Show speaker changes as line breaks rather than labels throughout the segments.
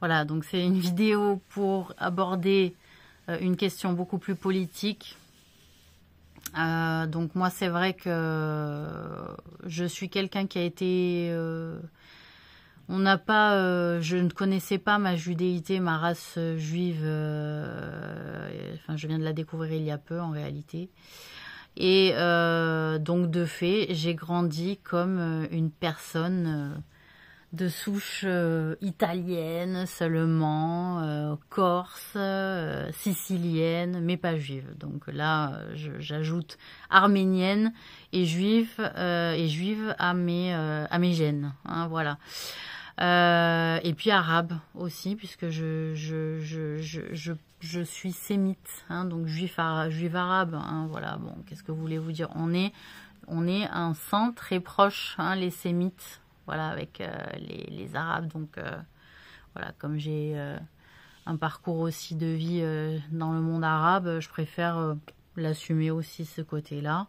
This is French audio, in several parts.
Voilà, donc c'est une vidéo pour aborder une question beaucoup plus politique. Donc moi, c'est vrai que je suis quelqu'un qui a été... on n'a pas... je ne connaissais pas ma judéité, ma race juive. Enfin, je viens de la découvrir il y a peu, en réalité. Et donc, de fait, j'ai grandi comme une personne de souche italienne seulement, corse, sicilienne, mais pas juive. Donc là, j'ajoute arménienne et juive à mes gènes. Hein, voilà. Et puis arabe aussi, puisque je suis sémite, hein, donc juive arabe. Hein, voilà. Bon, qu'est-ce que vous voulez vous dire? On est un sang très proche, hein, les sémites. Voilà, avec les Arabes. Donc, voilà, comme j'ai un parcours aussi de vie dans le monde arabe, je préfère l'assumer aussi, ce côté-là.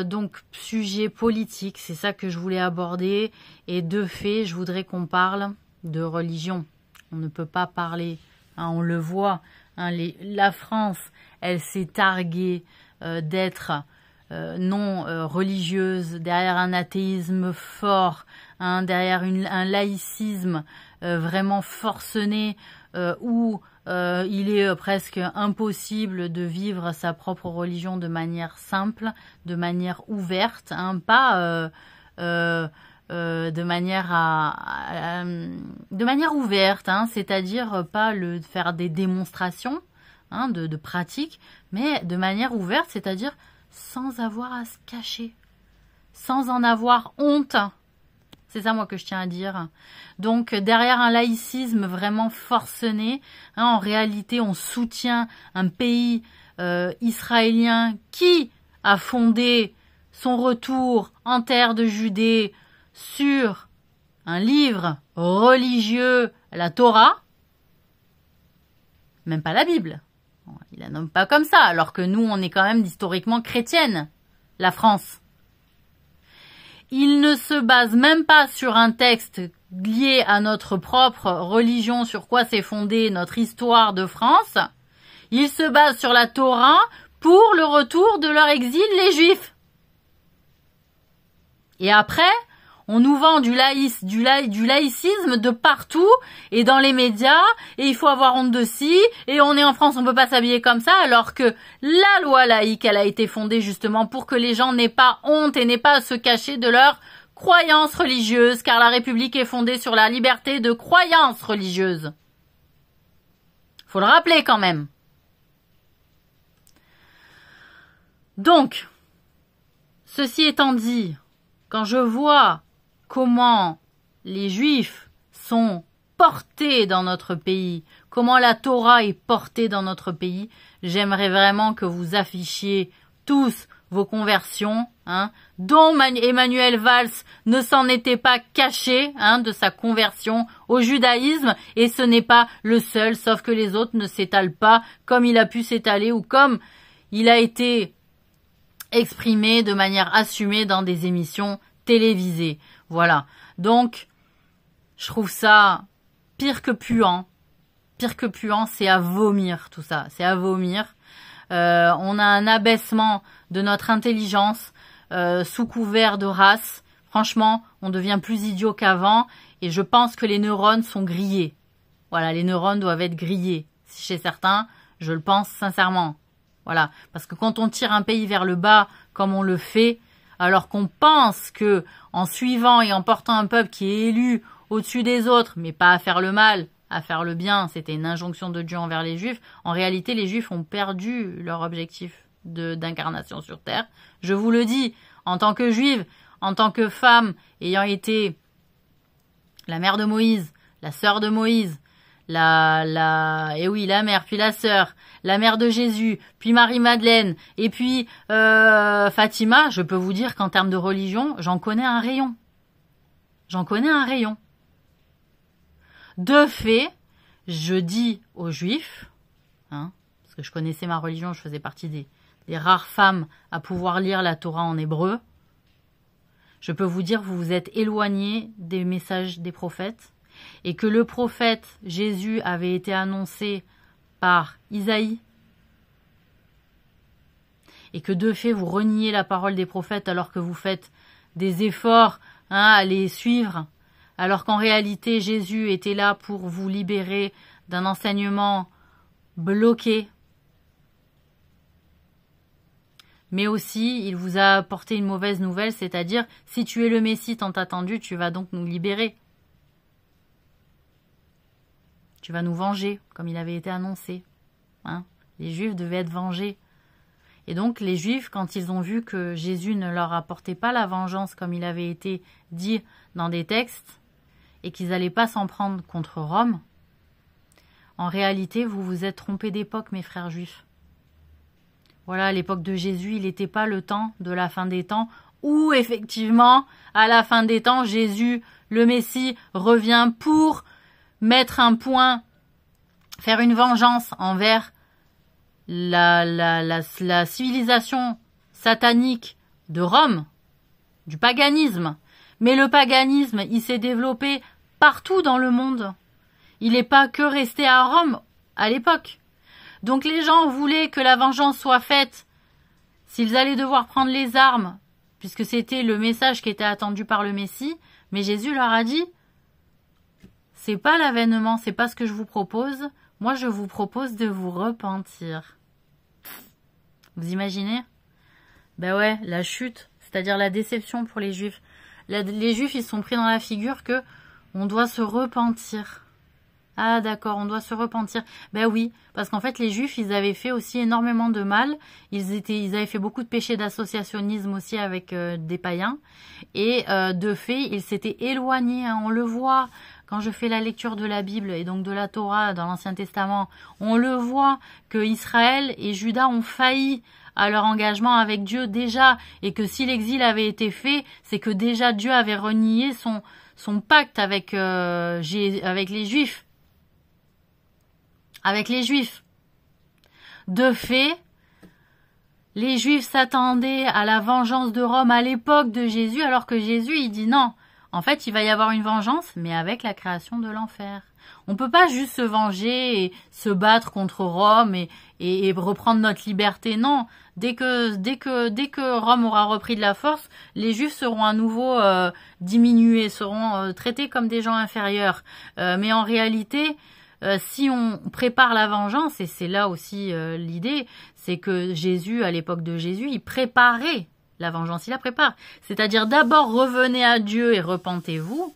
Donc, sujet politique, c'est ça que je voulais aborder. Et de fait, je voudrais qu'on parle de religion. On ne peut pas parler, hein, on le voit, hein, la France, elle s'est targuée d'être... non religieuse, derrière un athéisme fort, hein, derrière un laïcisme vraiment forcené, où il est presque impossible de vivre sa propre religion de manière simple, de manière ouverte, hein, pas de manière ouverte, hein, c'est-à-dire pas faire des démonstrations, hein, de pratique, mais de manière ouverte, c'est-à-dire sans avoir à se cacher, sans en avoir honte. C'est ça, moi, que je tiens à dire. Donc, derrière un laïcisme vraiment forcené, hein, en réalité, on soutient un pays israélien qui a fondé son retour en terre de Judée sur un livre religieux, la Torah, même pas la Bible. Il la nomme pas comme ça, alors que nous, on est quand même historiquement chrétienne, la France. Il ne se base même pas sur un texte lié à notre propre religion, sur quoi s'est fondée notre histoire de France. Il se base sur la Torah pour le retour de leur exil, les Juifs. Et après, on nous vend du laïcisme de partout et dans les médias, et il faut avoir honte de ci, et on est en France, on peut pas s'habiller comme ça, alors que la loi laïque, elle a été fondée justement pour que les gens n'aient pas honte et n'aient pas à se cacher de leurs croyances religieuses, car la République est fondée sur la liberté de croyances religieuses. Faut le rappeler quand même. Donc, ceci étant dit, quand je vois comment les Juifs sont portés dans notre pays, comment la Torah est portée dans notre pays, j'aimerais vraiment que vous affichiez tous vos conversions, hein, dont Emmanuel Valls ne s'en était pas caché, hein, de sa conversion au judaïsme, et ce n'est pas le seul, sauf que les autres ne s'étalent pas comme il a pu s'étaler ou comme il a été exprimé de manière assumée dans des émissions télévisées. Voilà. Donc, je trouve ça pire que puant. Pire que puant, c'est à vomir tout ça. C'est à vomir. On a un abaissement de notre intelligence sous couvert de race. Franchement, on devient plus idiot qu'avant et je pense que les neurones sont grillés. Voilà, les neurones doivent être grillés. Chez certains, je le pense sincèrement. Voilà, parce que quand on tire un pays vers le bas comme on le fait, alors qu'on pense que en suivant et en portant un peuple qui est élu au-dessus des autres, mais pas à faire le mal, à faire le bien, c'était une injonction de Dieu envers les Juifs, en réalité les Juifs ont perdu leur objectif d'incarnation sur terre. Je vous le dis, en tant que Juive, en tant que femme ayant été la mère de Moïse, la sœur de Moïse, la mère, puis la sœur, la mère de Jésus, puis Marie-Madeleine, et puis Fatima, je peux vous dire qu'en termes de religion, j'en connais un rayon. J'en connais un rayon. De fait, je dis aux Juifs, hein, parce que je connaissais ma religion, je faisais partie des rares femmes à pouvoir lire la Torah en hébreu, je peux vous dire, vous vous êtes éloignés des messages des prophètes, et que le prophète Jésus avait été annoncé par Isaïe, et que de fait vous reniez la parole des prophètes alors que vous faites des efforts à les suivre, alors qu'en réalité Jésus était là pour vous libérer d'un enseignement bloqué, mais aussi il vous a apporté une mauvaise nouvelle, c'est-à-dire si tu es le Messie tant attendu, tu vas donc nous libérer. Tu vas nous venger, comme il avait été annoncé. Les Juifs devaient être vengés. Et donc les Juifs, quand ils ont vu que Jésus ne leur apportait pas la vengeance comme il avait été dit dans des textes, et qu'ils n'allaient pas s'en prendre contre Rome, en réalité, vous vous êtes trompés d'époque, mes frères juifs. Voilà, à l'époque de Jésus, il n'était pas le temps de la fin des temps, où effectivement, à la fin des temps, Jésus, le Messie, revient pour mettre un point, faire une vengeance envers la civilisation satanique de Rome, du paganisme. Mais le paganisme, il s'est développé partout dans le monde. Il n'est pas que resté à Rome à l'époque. Donc les gens voulaient que la vengeance soit faite s'ils allaient devoir prendre les armes, puisque c'était le message qui était attendu par le Messie. Mais Jésus leur a dit, c'est pas l'avènement, c'est pas ce que je vous propose. Moi, je vous propose de vous repentir. Vous imaginez? Ben ouais, la chute, c'est-à-dire la déception pour les Juifs. Les Juifs, ils sont pris dans la figure que on doit se repentir. Ah d'accord, on doit se repentir. Ben oui, parce qu'en fait, les Juifs, ils avaient fait aussi énormément de mal. Ils avaient fait beaucoup de péchés d'associationnisme aussi avec des païens. Et de fait, ils s'étaient éloignés. On le voit quand je fais la lecture de la Bible et donc de la Torah dans l'Ancien Testament. On le voit que Israël et Juda ont failli à leur engagement avec Dieu déjà, et que si l'exil avait été fait, c'est que déjà Dieu avait renié son pacte avec les Juifs. Avec les Juifs. De fait, les Juifs s'attendaient à la vengeance de Rome à l'époque de Jésus, alors que Jésus, il dit non. En fait, il va y avoir une vengeance, mais avec la création de l'enfer. On peut pas juste se venger et se battre Rome et reprendre notre liberté. Non, dès que Rome aura repris de la force, les Juifs seront à nouveau diminués, seront traités comme des gens inférieurs. Mais en réalité, si on prépare la vengeance, et c'est là aussi l'idée, c'est que Jésus, à l'époque de Jésus, il préparait la vengeance, il la prépare. C'est-à-dire d'abord revenez à Dieu et repentez-vous.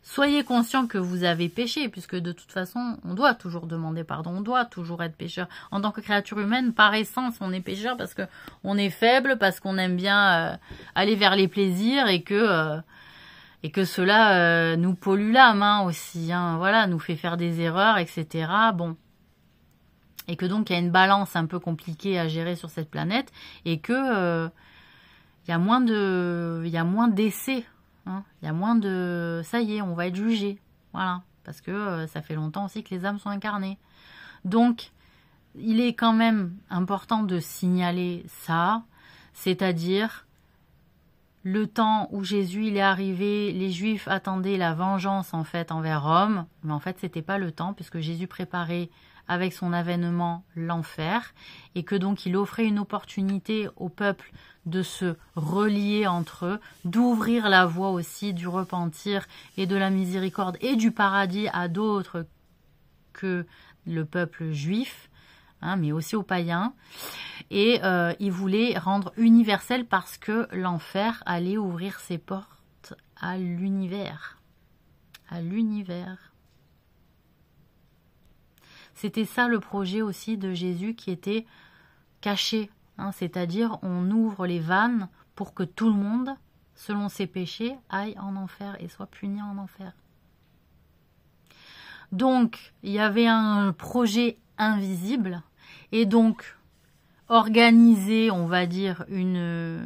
Soyez conscient que vous avez péché, puisque de toute façon, on doit toujours demander pardon, on doit toujours être pécheur. En tant que créature humaine, par essence, on est pécheur parce que on est faible, parce qu'on aime bien aller vers les plaisirs et que cela nous pollue l'âme aussi. Voilà, nous fait faire des erreurs, etc. Bon. Et que donc il y a une balance un peu compliquée à gérer sur cette planète et que il y a moins d'essais. Il y a moins de... Ça y est, on va être jugé. Voilà. Parce que ça fait longtemps aussi que les âmes sont incarnées. Donc, il est quand même important de signaler ça. C'est-à-dire, le temps où Jésus il est arrivé, les Juifs attendaient la vengeance en fait envers Rome. Mais en fait, c'était pas le temps puisque Jésus préparait avec son avènement l'enfer. Et que donc, il offrait une opportunité au peuple de se relier entre eux, d'ouvrir la voie aussi du repentir et de la miséricorde et du paradis à d'autres que le peuple juif, mais aussi aux païens. Et il voulait rendre universel parce que l'enfer allait ouvrir ses portes à l'univers. À l'univers. C'était ça le projet aussi de Jésus qui était caché. C'est-à-dire on ouvre les vannes pour que tout le monde, selon ses péchés, aille en enfer et soit puni en enfer. Donc, il y avait un projet invisible et donc organiser, on va dire, une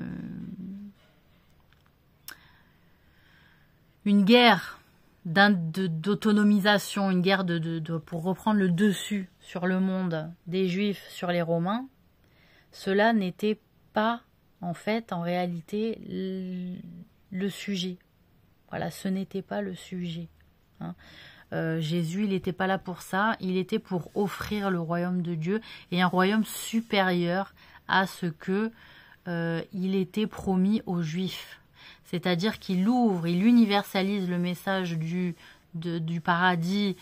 guerre d'autonomisation, une guerre pour reprendre le dessus sur le monde des Juifs sur les Romains. Cela n'était pas, en fait, en réalité, le sujet. Voilà, ce n'était pas le sujet. hein. Jésus, il n'était pas là pour ça, il était pour offrir le royaume de Dieu et un royaume supérieur à ce que il était promis aux Juifs. C'est-à-dire qu'il ouvre, il universalise le message du paradis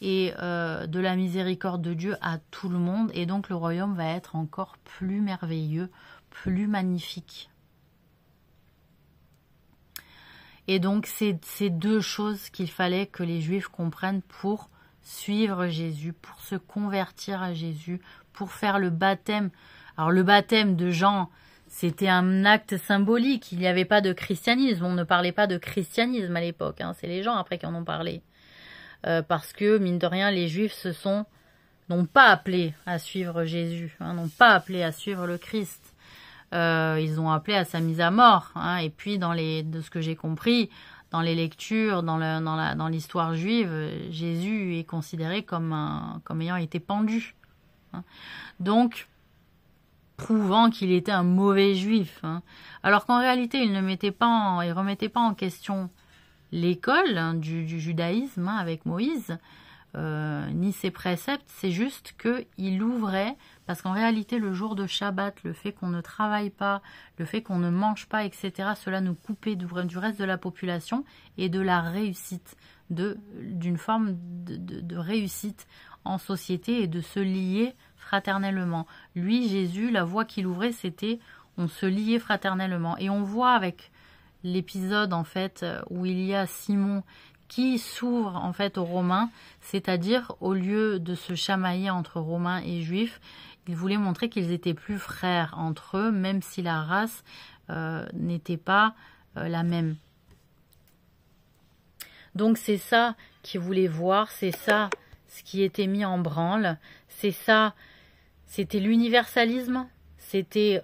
et de la miséricorde de Dieu à tout le monde. Et donc le royaume va être encore plus merveilleux, plus magnifique. Et donc c'est ces deux choses qu'il fallait que les Juifs comprennent pour suivre Jésus, pour se convertir à Jésus, pour faire le baptême. Alors le baptême de Jean, c'était un acte symbolique, il n'y avait pas de christianisme, on ne parlait pas de christianisme à l'époque, hein. C'est les gens après qui en ont parlé. Parce que, mine de rien, les Juifs n'ont pas appelé à suivre Jésus, hein, n'ont pas appelé à suivre le Christ. Ils ont appelé à sa mise à mort, hein. Et puis, de ce que j'ai compris, dans les lectures, dans l'histoire juive, Jésus est considéré comme ayant été pendu, hein. Donc, prouvant qu'il était un mauvais juif, hein. Alors qu'en réalité, il remettait pas en question l'école, hein, du judaïsme, hein, avec Moïse, ni ses préceptes. C'est juste qu'il ouvrait, parce qu'en réalité, le jour de Shabbat, le fait qu'on ne travaille pas, le fait qu'on ne mange pas, etc., cela nous coupait du reste de la population et de la réussite, d'une forme de réussite en société et de se lier fraternellement. Lui, Jésus, la voie qu'il ouvrait, c'était on se liait fraternellement. Et on voit avec l'épisode en fait où il y a Simon qui s'ouvre en fait aux Romains, c'est-à-dire au lieu de se chamailler entre Romains et Juifs, il voulait montrer qu'ils étaient plus frères entre eux, même si la race n'était pas la même. Donc c'est ça qu'il voulait voir, c'est ça ce qui était mis en branle, c'est ça, c'était l'universalisme, c'était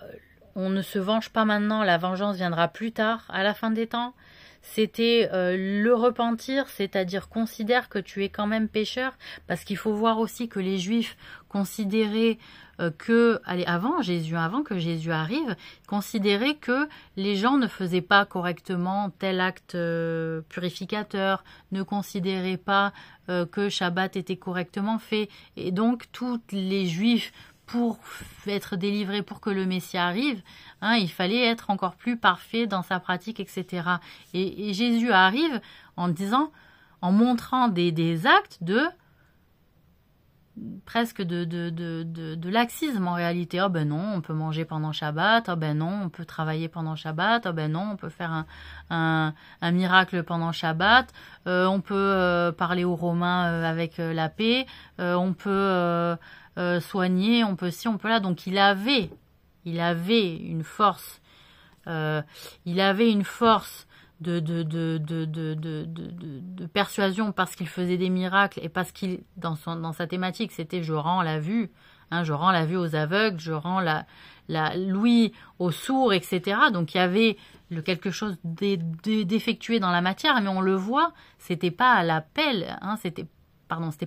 on ne se venge pas maintenant, la vengeance viendra plus tard, à la fin des temps. C'était le repentir, c'est-à-dire considère que tu es quand même pécheur, parce qu'il faut voir aussi que les Juifs considéraient avant que Jésus arrive, considéraient que les gens ne faisaient pas correctement tel acte purificateur, ne considéraient pas que Shabbat était correctement fait, et donc tous les Juifs, pour être délivré, pour que le Messie arrive, hein, il fallait être encore plus parfait dans sa pratique, etc. Et Jésus arrive en montrant des actes presque de laxisme en réalité. Oh ben non, on peut manger pendant Shabbat, oh ben non, on peut travailler pendant Shabbat, oh ben non, on peut faire un miracle pendant Shabbat, on peut parler aux Romains avec la paix, on peut soigner, on peut ci, on peut là. Donc il avait une force, de persuasion parce qu'il faisait des miracles et parce qu'il dans sa thématique c'était je rends la vue, hein, je rends la vue aux aveugles, je rends l'ouïe aux sourds, etc. Donc il y avait quelque chose d'effectué dans la matière, mais on le voit, c'était pas à la pelle, hein, c'était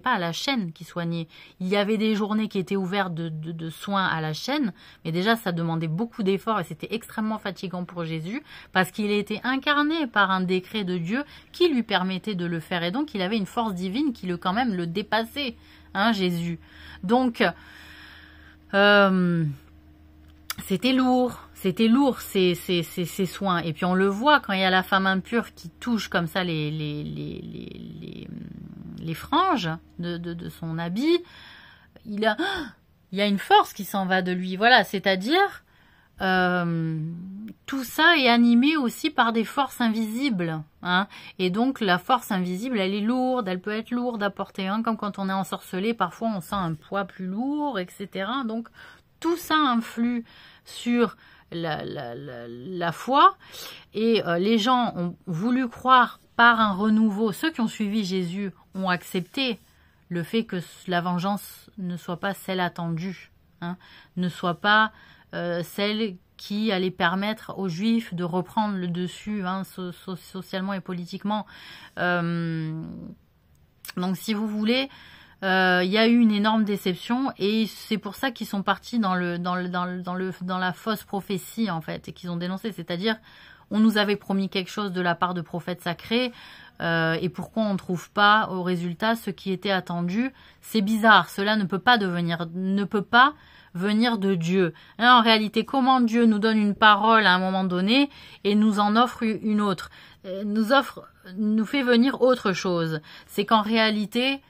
pas à la chaîne qui soignait. Il y avait des journées qui étaient ouvertes de soins à la chaîne, mais déjà ça demandait beaucoup d'efforts et c'était extrêmement fatigant pour Jésus parce qu'il était incarné par un décret de Dieu qui lui permettait de le faire et donc il avait une force divine qui quand même le dépassait, hein, Jésus. Donc c'était lourd ces soins. Et puis on le voit quand il y a la femme impure qui touche comme ça les franges de son habit, il y a une force qui s'en va de lui. Voilà, c'est-à-dire tout ça est animé aussi par des forces invisibles, hein. Et donc la force invisible, elle est lourde, elle peut être lourde à porter, hein, comme quand on est ensorcelé, parfois on sent un poids plus lourd, etc. Donc tout ça influe sur la foi et les gens ont voulu croire par un renouveau. Ceux qui ont suivi Jésus ont accepté le fait que la vengeance ne soit pas celle attendue, hein, ne soit pas celle qui allait permettre aux Juifs de reprendre le dessus, hein, socialement et politiquement. Donc si vous voulez, il y a eu une énorme déception et c'est pour ça qu'ils sont partis dans la fausse prophétie en fait et qu'ils ont dénoncé, c'est-à-dire on nous avait promis quelque chose de la part de prophètes sacrés, et pourquoi on ne trouve pas au résultat ce qui était attendu? C'est bizarre, cela ne peut pas venir de Dieu. Hein, en réalité, comment Dieu nous donne une parole à un moment donné et nous en offre une autre, nous fait venir autre chose? C'est qu'en réalité,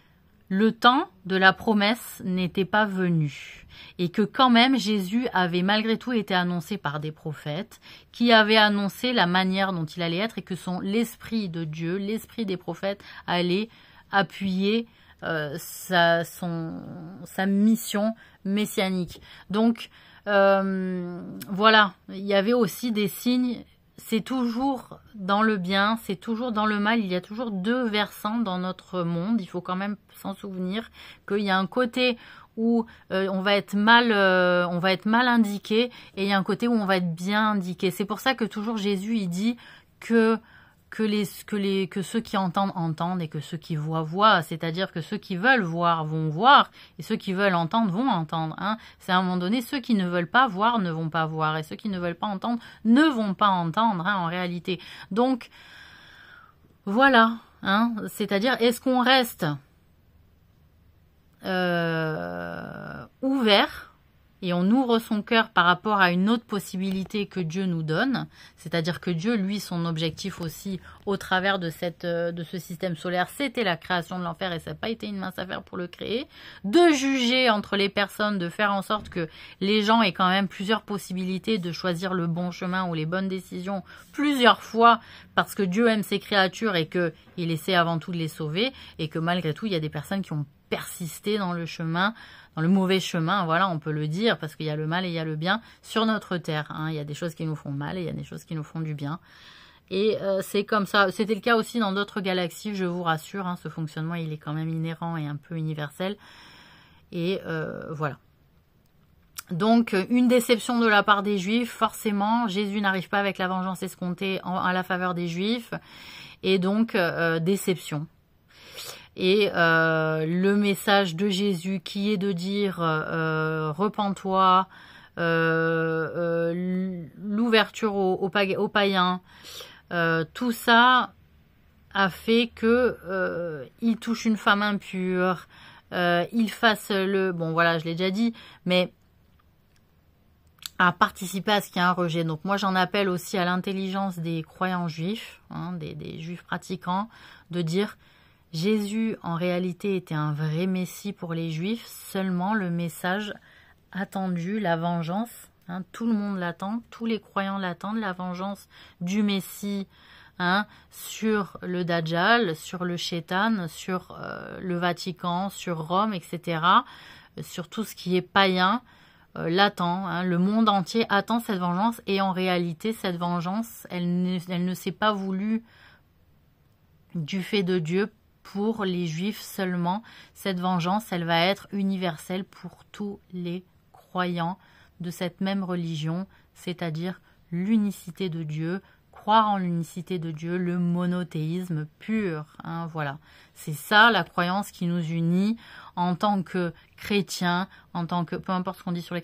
le temps de la promesse n'était pas venu. Et que quand même, Jésus avait malgré tout été annoncé par des prophètes qui avaient annoncé la manière dont il allait être et que l'Esprit de Dieu, l'Esprit des prophètes allait appuyer sa mission messianique. Donc, voilà, il y avait aussi des signes. C'est toujours dans le bien, c'est toujours dans le mal. Il y a toujours deux versants dans notre monde. Il faut quand même s'en souvenir qu'il y a un côté où on va être mal indiqué et il y a un côté où on va être bien indiqué. C'est pour ça que toujours Jésus il dit que ceux qui entendent et que ceux qui voient. C'est-à-dire que ceux qui veulent voir vont voir et ceux qui veulent entendre vont entendre. Hein. C'est à un moment donné, ceux qui ne veulent pas voir ne vont pas voir et ceux qui ne veulent pas entendre ne vont pas entendre en réalité. Donc, voilà. Hein. C'est-à-dire, est-ce qu'on reste ouvert et on ouvre son cœur par rapport à une autre possibilité que Dieu nous donne, c'est-à-dire que Dieu, lui, son objectif aussi au travers de ce système solaire, c'était la création de l'enfer et ça n'a pas été une mince affaire pour le créer, de juger entre les personnes, de faire en sorte que les gens aient quand même plusieurs possibilités de choisir le bon chemin ou les bonnes décisions plusieurs fois parce que Dieu aime ses créatures et qu'il essaie avant tout de les sauver et que malgré tout, il y a des personnes qui ont persisté dans le chemin, dans le mauvais chemin, voilà, on peut le dire, parce qu'il y a le mal et il y a le bien sur notre terre. Hein. Il y a des choses qui nous font mal et il y a des choses qui nous font du bien. Et c'est comme ça. C'était le cas aussi dans d'autres galaxies, je vous rassure. Hein, ce fonctionnement, il est quand même inhérent et un peu universel. Et voilà. Donc, une déception de la part des Juifs, forcément, Jésus n'arrive pas avec la vengeance escomptée à la faveur des Juifs. Et donc, déception. Et le message de Jésus qui est de dire repens-toi, l'ouverture aux païens, tout ça a fait que il touche une femme impure, il fasse bon voilà, je l'ai déjà dit, mais à participer à ce qu'il y a un rejet. Donc moi j'en appelle aussi à l'intelligence des croyants juifs, hein, des juifs pratiquants, de dire Jésus, en réalité, était un vrai messie pour les Juifs, seulement le message attendu, la vengeance, hein, tout le monde l'attend, tous les croyants l'attendent, la vengeance du messie hein, sur le Dajjal, sur le Shaitan, sur le Vatican, sur Rome, etc., sur tout ce qui est païen, l'attend, hein, le monde entier attend cette vengeance, et en réalité, cette vengeance, elle ne s'est pas voulue du fait de Dieu, pour les Juifs seulement. Cette vengeance, elle va être universelle pour tous les croyants de cette même religion, c'est-à-dire l'unicité de Dieu, croire en l'unicité de Dieu, le monothéisme pur. Hein, voilà, c'est ça la croyance qui nous unit en tant que chrétiens, en tant que, peu importe ce qu'on dit sur les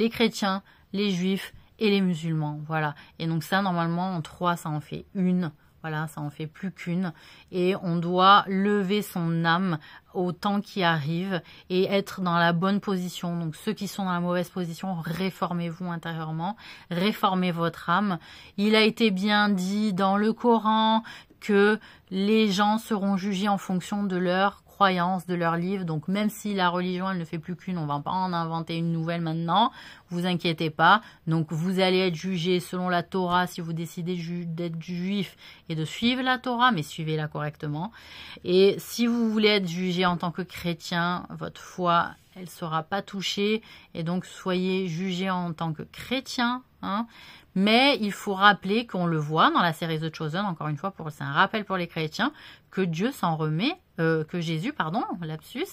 chrétiens, les Juifs et les musulmans. Voilà, et donc ça, normalement, en trois, ça en fait une. Voilà, ça en fait plus qu'une. Et on doit lever son âme au temps qui arrive et être dans la bonne position. Donc ceux qui sont dans la mauvaise position, réformez-vous intérieurement, réformez votre âme. Il a été bien dit dans le Coran que les gens seront jugés en fonction de leur croyances, de leurs livres. Donc même si la religion, elle ne fait plus qu'une, on va pas en inventer une nouvelle maintenant, vous inquiétez pas. Donc vous allez être jugé selon la Torah si vous décidez d'être juif et de suivre la Torah, mais suivez-la correctement. Et si vous voulez être jugé en tant que chrétien, votre foi, elle sera pas touchée, et donc soyez jugé en tant que chrétien, hein. Mais il faut rappeler qu'on le voit dans la série The Chosen, encore une fois, c'est un rappel pour les chrétiens, que Dieu s'en remet, que Jésus, pardon, lapsus,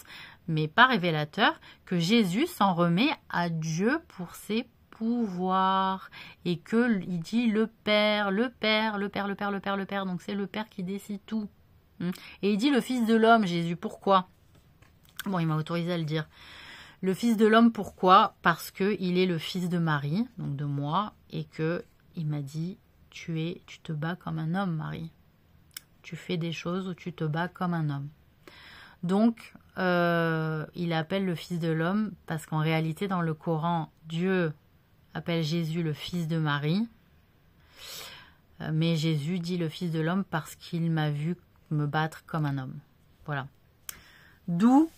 mais pas révélateur, que Jésus s'en remet à Dieu pour ses pouvoirs, et que il dit le Père, donc c'est le Père qui décide tout. Et il dit le Fils de l'homme, Jésus, pourquoi? Bon, il m'a autorisé à le dire. Le Fils de l'homme, pourquoi? Parce qu'il est le fils de Marie, donc de moi, et que il m'a dit, tu te bats comme un homme, Marie. Tu fais des choses où tu te bats comme un homme. Donc, il appelle le Fils de l'homme parce qu'en réalité, dans le Coran, Dieu appelle Jésus le Fils de Marie. Mais Jésus dit le Fils de l'homme parce qu'il m'a vu me battre comme un homme. Voilà. D'où,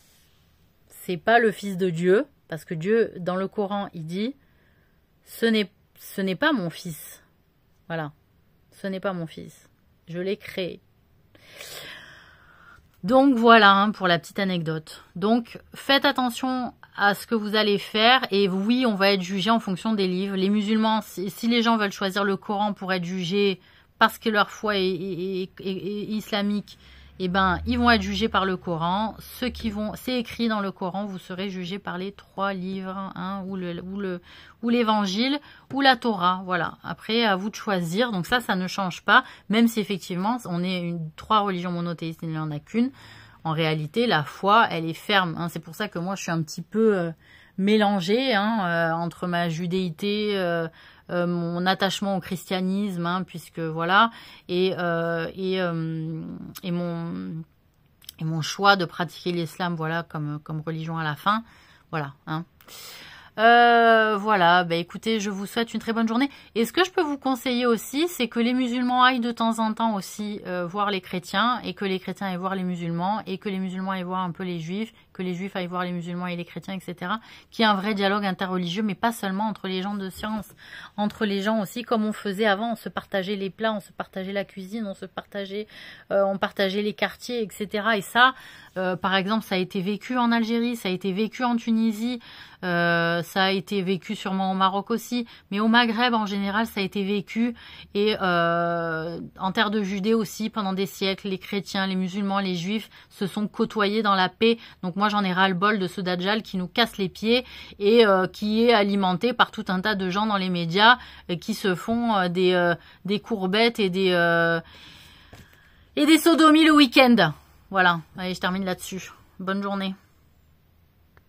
c'est pas le Fils de Dieu, parce que Dieu, dans le Coran, il dit ce n'est pas mon fils. Voilà. Ce n'est pas mon fils. Je l'ai créé. Donc voilà, hein, pour la petite anecdote. Donc faites attention à ce que vous allez faire. Et oui, on va être jugé en fonction des livres. Les musulmans, si les gens veulent choisir le Coran pour être jugés parce que leur foi est islamique, eh ben, ils vont être jugés par le Coran. Ceux qui vont, c'est écrit dans le Coran, vous serez jugés par les 3 livres, hein, ou l'évangile, ou la Torah. Voilà. Après, à vous de choisir. Donc ça ne change pas. Même si effectivement, on est 3 religions monothéistes, il n'y en a qu'une. En réalité, la foi, elle est ferme. Hein. C'est pour ça que moi, je suis un petit peu mélangée, hein, entre ma judéité, mon attachement au christianisme, hein, puisque voilà, et mon choix de pratiquer l'islam, voilà, comme religion à la fin, voilà. Hein. Voilà, bah écoutez, je vous souhaite une très bonne journée. Et ce que je peux vous conseiller aussi, c'est que les musulmans aillent de temps en temps aussi voir les chrétiens, et que les chrétiens aillent voir les musulmans, et que les musulmans aillent voir un peu les juifs, que les juifs aillent voir les musulmans et les chrétiens, etc. Qu'il y ait un vrai dialogue interreligieux, mais pas seulement entre les gens de science, entre les gens aussi, comme on faisait avant, on se partageait les plats, on se partageait la cuisine, on partageait les quartiers, etc. Et ça, par exemple, ça a été vécu en Algérie, ça a été vécu en Tunisie, ça a été vécu sûrement au Maroc aussi, mais au Maghreb en général ça a été vécu, et en terre de Judée aussi pendant des siècles, les chrétiens, les musulmans, les juifs se sont côtoyés dans la paix. Donc moi j'en ai ras-le-bol de ce Dajjal qui nous casse les pieds et qui est alimenté par tout un tas de gens dans les médias qui se font des courbettes et des sodomies le week-end. Voilà, allez, je termine là-dessus. Bonne journée.